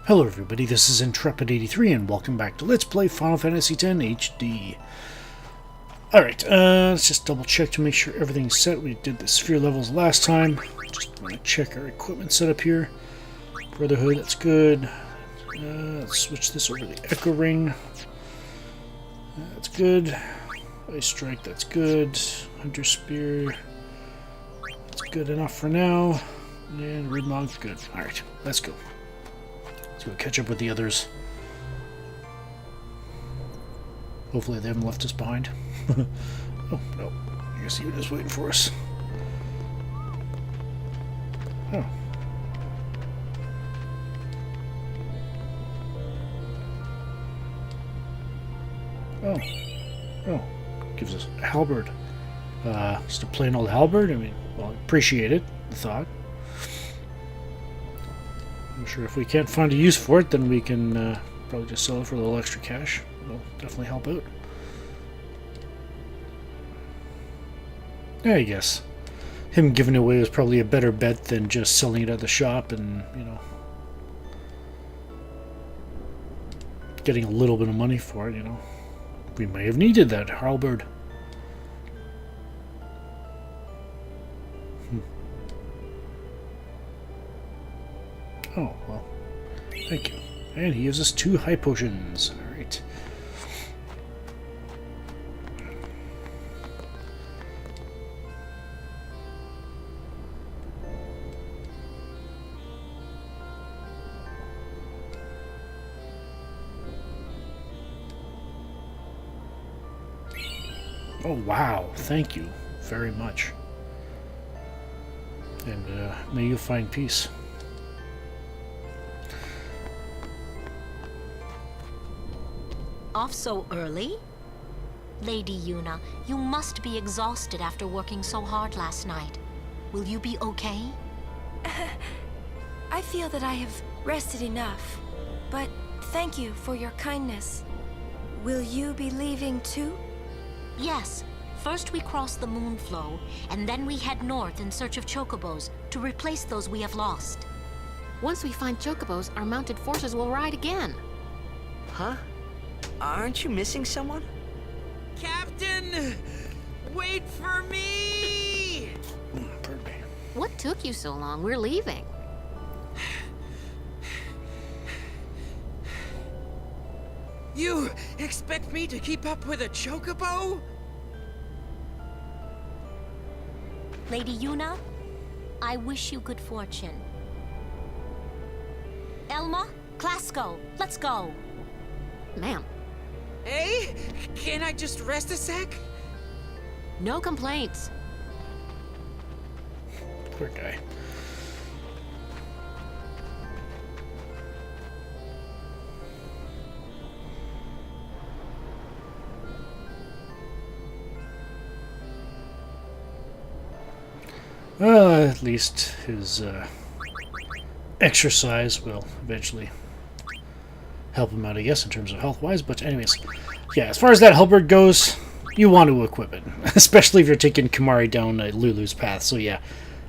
Hello everybody, this is Intrepid83 and welcome back to Let's Play Final Fantasy X HD. Alright, let's just double check to make sure everything's set. We did the sphere levels last time. Just want to check our equipment setup here. Brotherhood, that's good. Let's switch this over to the Echo Ring. That's good. Ice Strike, that's good. Hunter Spear, that's good enough for now. And Ridmog, good. Alright, let's go. Let's go catch up with the others. Hopefully they haven't left us behind. Oh, no. I guess he was waiting for us. Oh. Oh. Oh. Gives us a halberd. Just a plain old halberd? I mean, well, I appreciate it, the thought. I'm sure if we can't find a use for it, then we can probably just sell it for a little extra cash. It'll definitely help out. Yeah, I guess him giving it away was probably a better bet than just selling it at the shop and, you know, getting a little bit of money for it, you know. We may have needed that halberd. Oh, well, thank you. And he gives us 2 high potions. Alright. Oh, wow. Thank you very much. And may you find peace. Off so early? Lady Yuna, you must be exhausted after working so hard last night. Will you be okay? I feel that I have rested enough, but thank you for your kindness. Will you be leaving too? Yes. First we cross the Moonflow, and then we head north in search of chocobos to replace those we have lost. Once we find chocobos, our mounted forces will ride again. Huh? Aren't you missing someone? Captain! Wait for me! Pardon me. What took you so long? We're leaving. You expect me to keep up with a chocobo? Lady Yuna, I wish you good fortune. Elma, Klasko, let's go. Ma'am, Hey, can I just rest a sec? no complaints. Poor guy. At least his exercise will eventually help him out, I guess, in terms of health-wise. But anyways, yeah, as far as that halberd goes, you want to equip it, especially if you're taking Kimahri down Lulu's path. So yeah,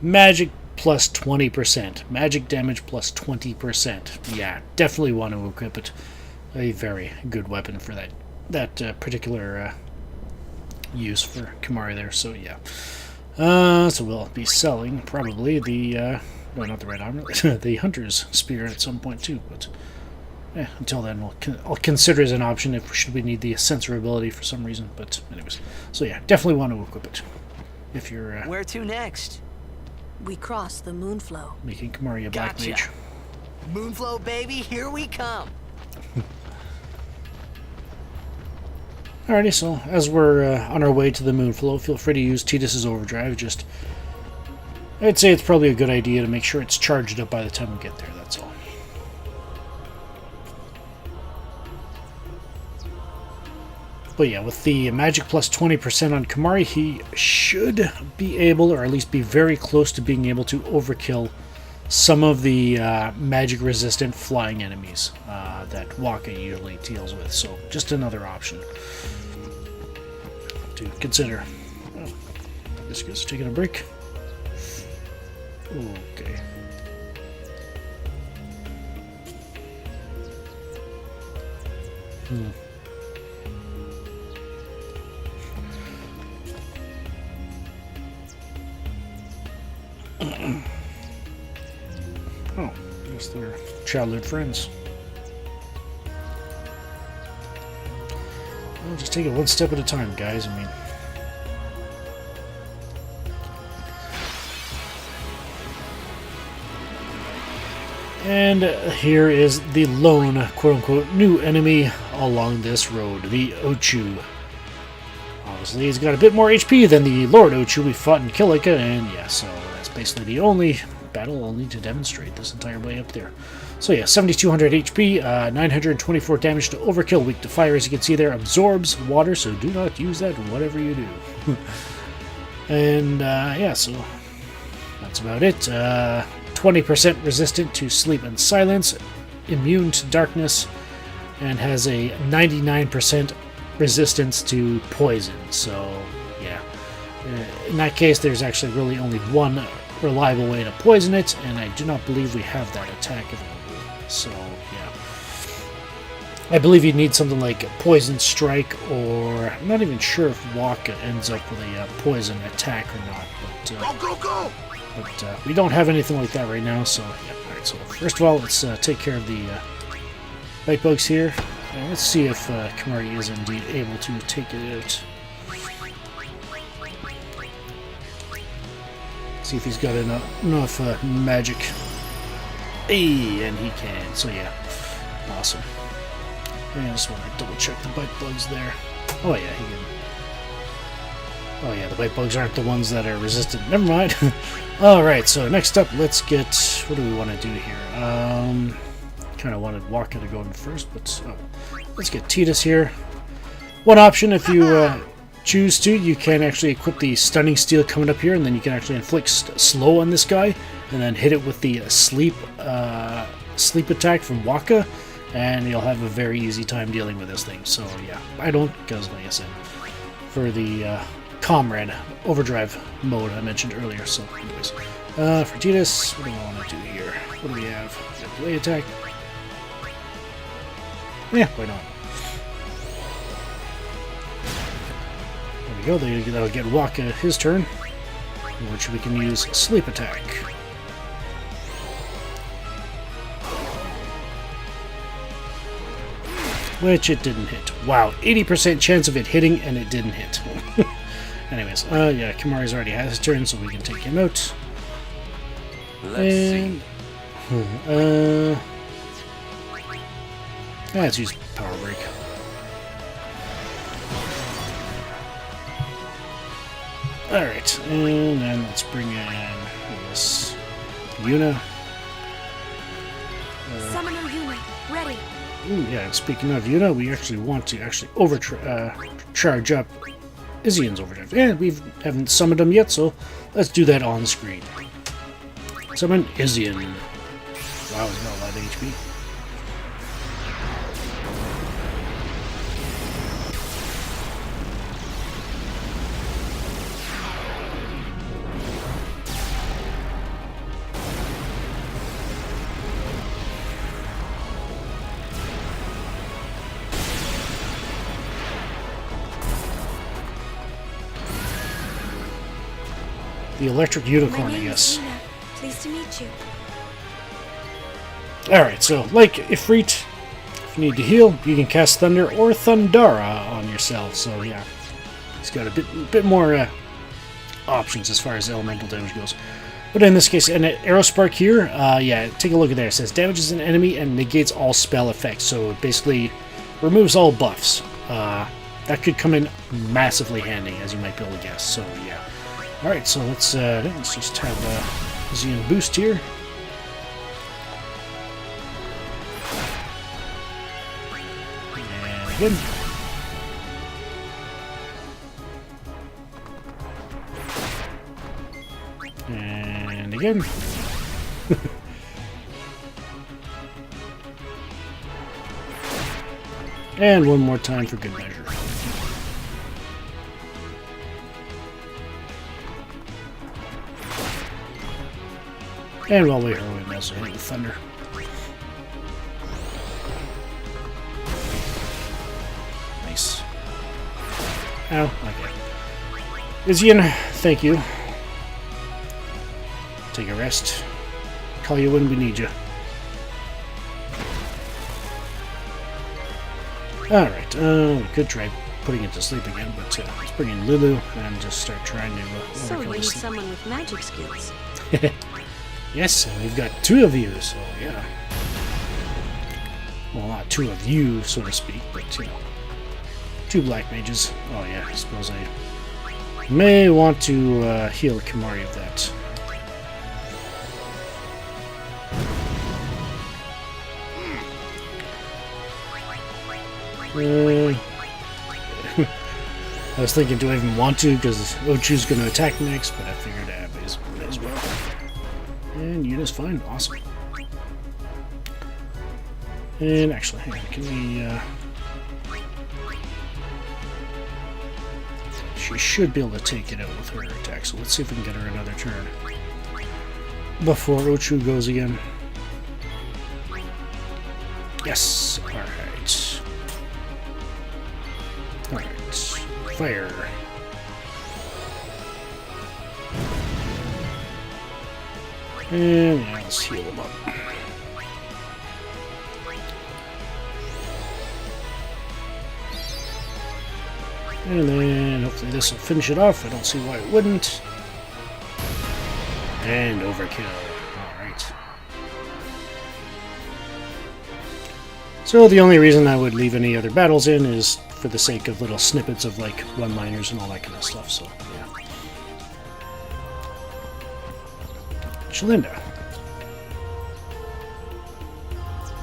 magic plus 20%, magic damage plus 20%. Yeah, definitely want to equip it. A very good weapon for that particular use for Kimahri there. So yeah. So we'll be selling probably the, well, not the red armor, the hunter's spear at some point too, but until then I'll consider it as an option if should we need the sensor ability for some reason, but anyways. So yeah, definitely want to equip it if you're Where to next? We cross the Moonflow. making Kimahri a black Gotcha. mage. Moonflow, baby, here we come. Alrighty, so as we're on our way to the Moonflow, feel free to use Tidus's overdrive. Just, I'd say it's probably a good idea to make sure it's charged up by the time we get there, that's all. But yeah, with the magic plus 20% on Kimahri, he should be able, or at least be very close to being able to overkill some of the magic-resistant flying enemies that Waka usually deals with. So, just another option to consider. Oh, this guy's taking a break. Okay. Oh, I guess they're childhood friends. Well, just take it one step at a time, guys. I mean, and here is the lone, quote-unquote, new enemy along this road, the Ochu. Obviously, he's got a bit more HP than the Lord Ochu we fought in Kilika, and yeah, so that's basically the only battle I'll need to demonstrate this entire way up there. So yeah, 7,200 HP, 924 damage to overkill, weak to fire, as you can see there, absorbs water, so do not use that whatever you do. And yeah, so that's about it. 20% resistant to sleep and silence, immune to darkness, and has a 99% resistance to poison. So yeah, in that case there's actually really only one reliable way to poison it, and I do not believe we have that attack available. So yeah, I believe you'd need something like Poison Strike, or I'm not even sure if Waka ends up with a poison attack or not, but but we don't have anything like that right now. So yeah, alright, so first of all, let's take care of the bite bugs here. Let's see if Kamari is indeed able to take it out. See if he's got enough magic. Hey, and he can. So yeah, awesome. And I just want to double check the bite bugs there. Oh yeah, he can. Oh yeah, the bite bugs aren't the ones that are resistant. Never mind. Alright, so next up, let's get... What do we want to do here? Kind of wanted Waka to go in first, but let's get Tidus here. One option, if you choose to, you can actually equip the Stunning Steel coming up here, and then you can actually inflict slow on this guy, and then hit it with the sleep attack from Waka, and you'll have a very easy time dealing with this thing. So yeah, I don't, because like I said, for the Comrade Overdrive mode I mentioned earlier. So anyways, for Tidus, what do I want to do here? What do we have? Is that delay attack? Yeah, why not? There we go, that'll get Waka his turn, which we can use Sleep Attack. Which it didn't hit. Wow, 80% chance of it hitting, and it didn't hit. Anyways, yeah, Kamari's already has his turn, so we can take him out. Let's see. Let's use Power Break. Alright, and then let's bring in this Yuna. Summoner Yuna, ready. Ooh, yeah, and speaking of Yuna, we actually want to charge up Izian's Overdrive. Yeah, we haven't summoned him yet, so let's do that on screen. Summon Izian. Wow, he's got a lot of HP. The Electric Unicorn, My I name guess. is Yuna. Pleased to meet you. Alright, so like Ifrit, if you need to heal, you can cast Thunder or Thundara on yourself. So yeah, he's got a bit more options as far as elemental damage goes. But in this case, an Arrow Spark here, yeah, take a look at there. It says damages an enemy and negates all spell effects. So it basically removes all buffs. That could come in massively handy, as you might be able to guess. So yeah. Alright, so let's just have Xian boost here. And again. And again. And one more time for good measure. And while we are, we may also hit with Thunder. Oh, okay. Izian, thank you. Take a rest. Call you when we need you. Alright, we could try putting it to sleep again, but let's bring in Lulu and just start trying to So overkill you need this thing. someone with magic skills. Yes, and we've got 2 of you, so yeah. Well, not 2 of you, so to speak, but, you know. 2 black mages. Oh yeah, I suppose I may want to heal Kimari of that. I was thinking, do I even want to? Because Ochu's going to attack next, but I figured I may as well. And Yuna's fine. Awesome. And actually, hang on, can we... She should be able to take it out with her attack, so let's see if we can get her another turn. Before Ochu goes again. Yes! Alright. Alright. Fire. And yeah, let's heal him up. And then hopefully this will finish it off. I don't see why it wouldn't. And overkill. Alright. So the only reason I would leave any other battles in is for the sake of little snippets of like one-liners and all that kind of stuff, so yeah. Shalinda.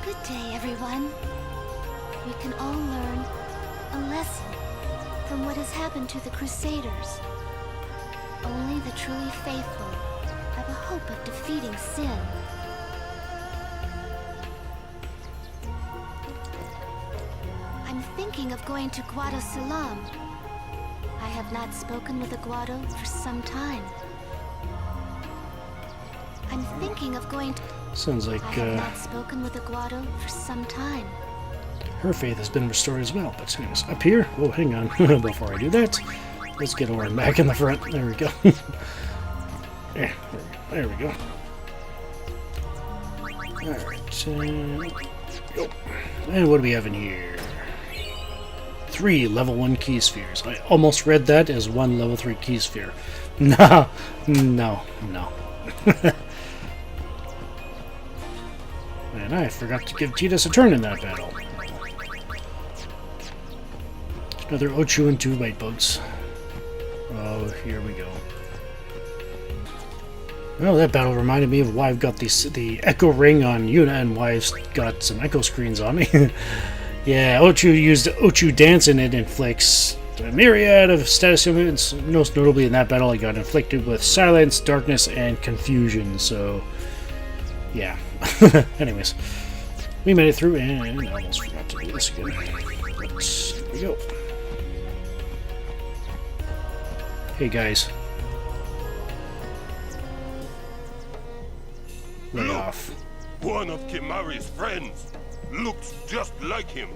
Good day, everyone. We can all learn a lesson from what has happened to the Crusaders. Only the truly faithful have a hope of defeating sin. I'm thinking of going to Guado Salam. I have not spoken with a Guado for some time. I'm thinking of going to... Sounds like I have not spoken with a Guado for some time. her faith has been restored as well. But anyways, up here... Oh, hang on. Before I do that, let's get Orin back in the front. There we go. Yeah, there we go. Alright. And what do we have in here? 3 level 1 key spheres. I almost read that as 1 level 3 key sphere. No. And I forgot to give Tidus a turn in that battle. Another Ochu and 2 white boats. Oh, here we go. Well, that battle reminded me of why I've got the echo ring on Yuna and why I've got some echo screens on me. Yeah, Ochu used Ochu Dance and it inflicts a myriad of status ailments. Most notably in that battle, I got inflicted with silence, darkness, and confusion. So, yeah. Anyways, we made it through, and I almost forgot to do this again. But here we go. Hey guys. Lay off. One of Kimari's friends looks just like him.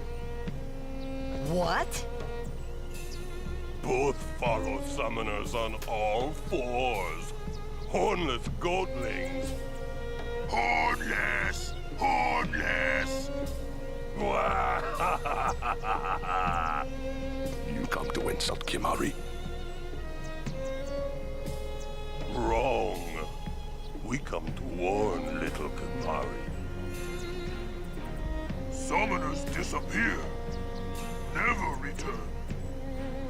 What? Both follow summoners on all 4s. Hornless goatlings. Hornless! Hornless! You come to insult Kimari? Wrong. We come to warn little Kimari. Summoners disappear. Never return.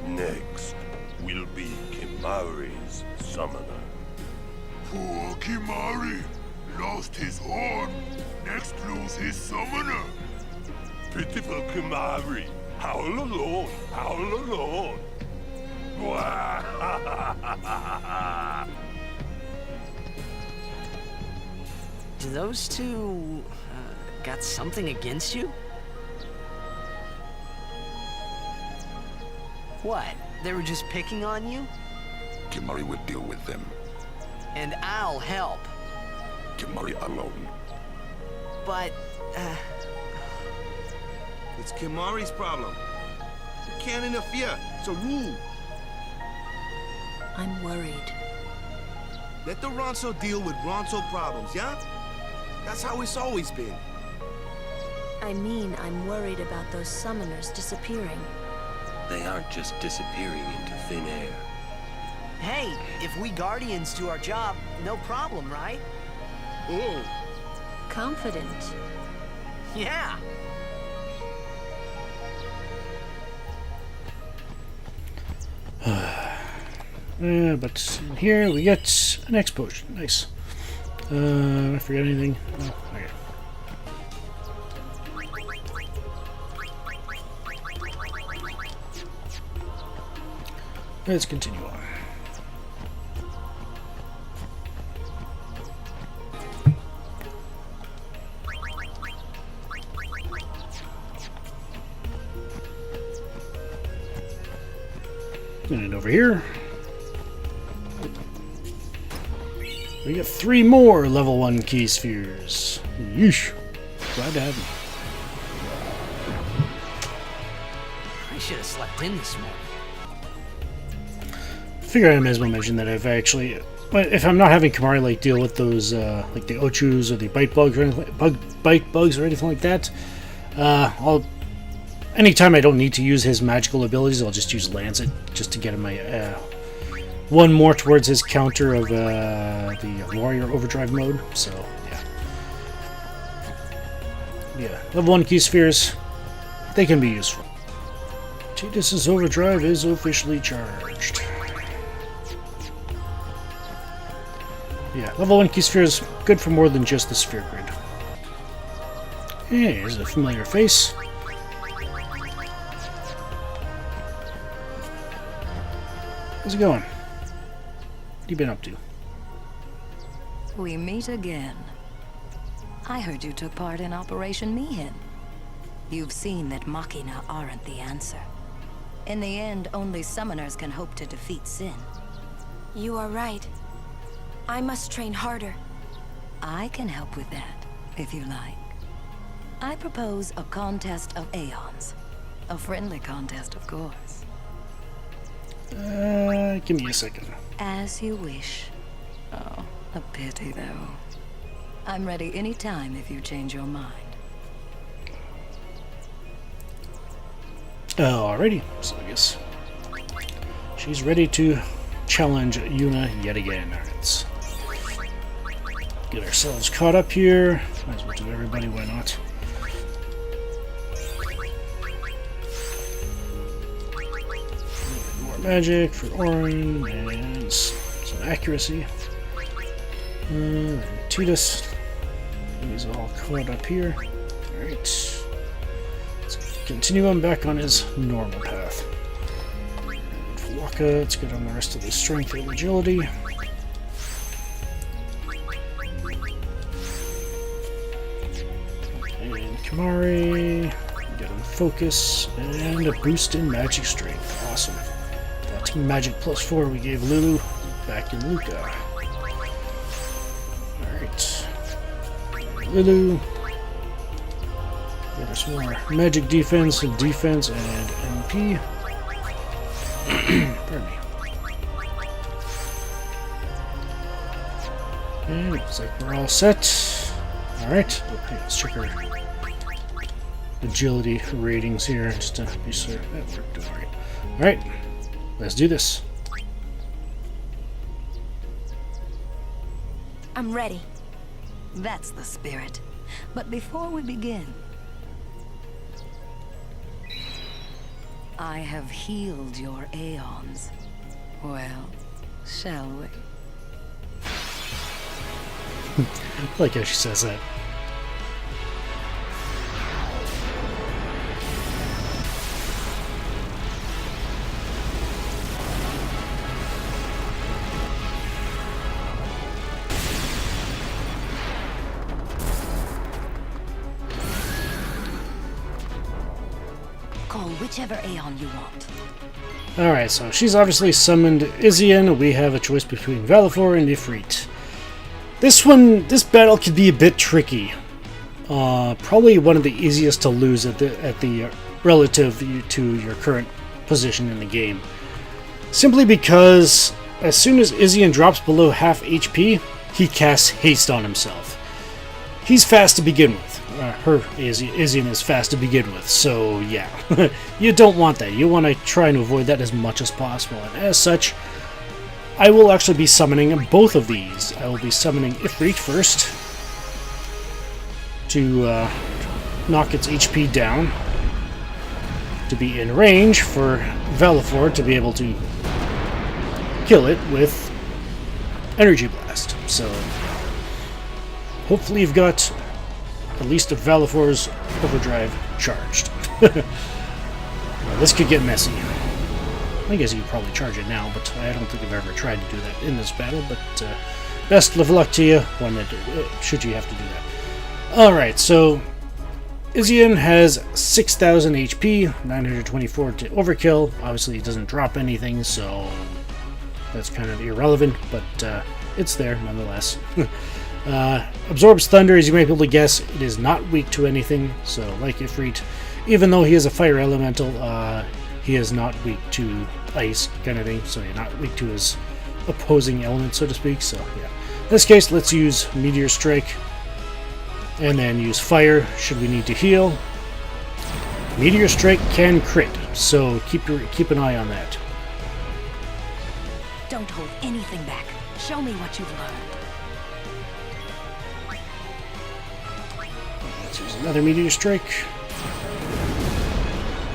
Next will be Kimari's summoner. Poor Kimari lost his horn. Next lose his summoner. Pitiful Kimari. Howl alone. Howl alone. Do those two got something against you? What? They were just picking on you? Kimari will deal with them. And I'll help. Kimari alone. But, It's Kimari's problem. can't interfere. It's a rule. I'm worried. Let the Ronso deal with Ronso problems, yeah? That's how it's always been. I mean, I'm worried about those summoners disappearing. They aren't just disappearing into thin air. Hey, if we Guardians do our job, no problem, right? Oh. Confident. Yeah. But in here we get an X potion. Nice. I forget anything? No. Okay. Let's continue on. And over here, we get 3 more level 1 key spheres. Yeesh. Glad to have you. I should have slept in this morning. Figure I may as well mention that I've actually, if I'm not having Kimahri like deal with those like the Ochus or the bite bugs or anything, bite bugs or anything like that, anytime I don't need to use his magical abilities, I'll just use Lancet just to get him my one more towards his counter of the warrior overdrive mode. So yeah, level 1 key spheres, they can be useful. Tidus's overdrive is officially charged. Yeah, level 1 key sphere is good for more than just the sphere grid. Here's a familiar face. How's it going? What you been up to? We meet again. I heard you took part in Operation Mihin. You've seen that Machina aren't the answer. In the end, only summoners can hope to defeat Sin. You are right. I must train harder. I can help with that, if you like. I propose a contest of Aeons. A friendly contest, of course. Give me a second. As you wish. Oh, a pity, though. I'm ready any time if you change your mind. Alrighty, so I guess she's ready to challenge Yuna yet again. Let's get ourselves caught up here. Might as well do everybody, why not? More magic for Orin and some accuracy. And Tidus. He's all caught up here. Alright. Continue on back on his normal path. And for Waka, let's get on the rest of the strength and agility. And Kimahri, get him focus, and a boost in magic strength. Awesome. That magic +4 we gave Lulu back in Luca. Alright. Lulu. Get us more magic defense, and MP. Pardon me. And looks like we're all set. Alright. Okay, let's check our agility ratings here just to be sure that worked alright. Alright, let's do this. I'm ready. That's the spirit. But before we begin, I have healed your Aeons. Well, shall we? I like how she says that. Call whichever Aeon you want. Alright, so she's obviously summoned Izian. We have a choice between Valifor and Ifrit. This battle could be a bit tricky. Probably one of the easiest to lose at the relative to your current position in the game. Simply because as soon as Izzian drops below half HP, he casts haste on himself. He's fast to begin with. Izzian is fast to begin with, so yeah. You don't want that. You want to try and avoid that as much as possible. And as such, I will actually be summoning both of these. I will be summoning Ifrit first to knock its HP down, to be in range for Valifor to be able to kill it with Energy Blast. So hopefully you've got at least a Valifor's Overdrive charged. Well, this could get messy. I guess you could probably charge it now, but I don't think I've ever tried to do that in this battle, but best of luck to you when should you have to do that. Alright, so Izzian has 6,000 HP, 924 to overkill. Obviously, it doesn't drop anything, so that's kind of irrelevant, but it's there nonetheless. Absorbs Thunder, as you may be able to guess, it is not weak to anything, so like Ifrit, even though he is a fire elemental, he is not weak to ice kind of thing, so you're not weak to his opposing element, so to speak, so yeah. In this case, let's use Meteor Strike, and then use Fire should we need to heal. Meteor Strike can crit, so keep an eye on that. Don't hold anything back. Show me what you've learned. Let's use another Meteor Strike.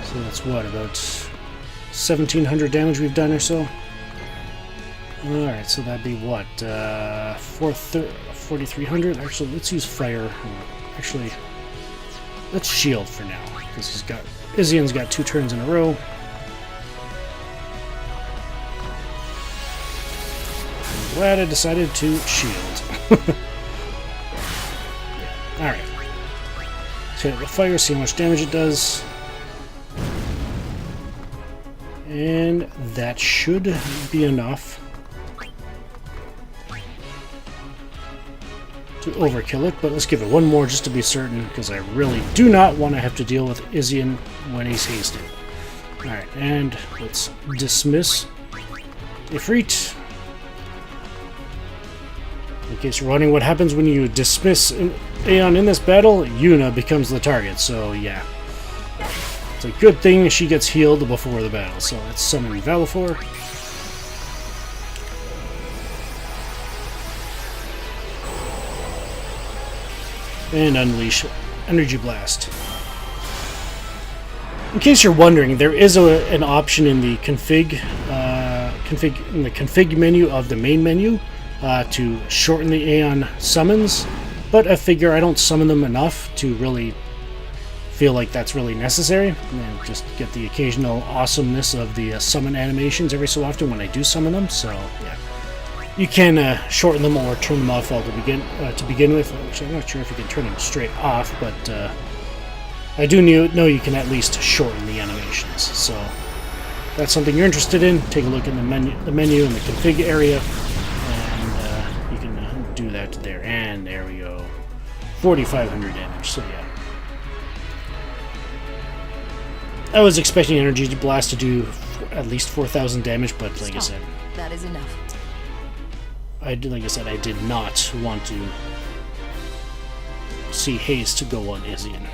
So that's what, about 1,700 damage we've done or so? Alright, so that'd be what, 4,300? Actually, let's use Fire. Actually, let's Shield for now, because Izzian's got 2 turns in a row. I'm glad I decided to Shield. Alright. Let's hit it with Fire, see how much damage it does. And that should be enough to overkill it, but let's give it one more just to be certain, because I really do not want to have to deal with Izzian when he's hasted. Alright, and let's dismiss Ifrit. In case you're wondering what happens when you dismiss an Aeon in this battle, Yuna becomes the target, so yeah. It's a good thing she gets healed before the battle, so let's summon Valifor. And unleash Energy Blast. In case you're wondering, there is an option in the config menu of the main menu to shorten the Aeon summons, but I figure I don't summon them enough to really feel like that's really necessary, and just get the occasional awesomeness of the summon animations every so often when I do summon them. So yeah, you can shorten them or turn them off all to begin with. Actually, I'm not sure if you can turn them straight off, but I do know you can at least shorten the animations. So if that's something you're interested in, take a look in the menu in the config area, and you can do that there. And there we go, 4,500 damage. So yeah. I was expecting Energy Blast to do at least 4,000 damage, but like I said, that is enough. I did not want to see haste go on Izzian.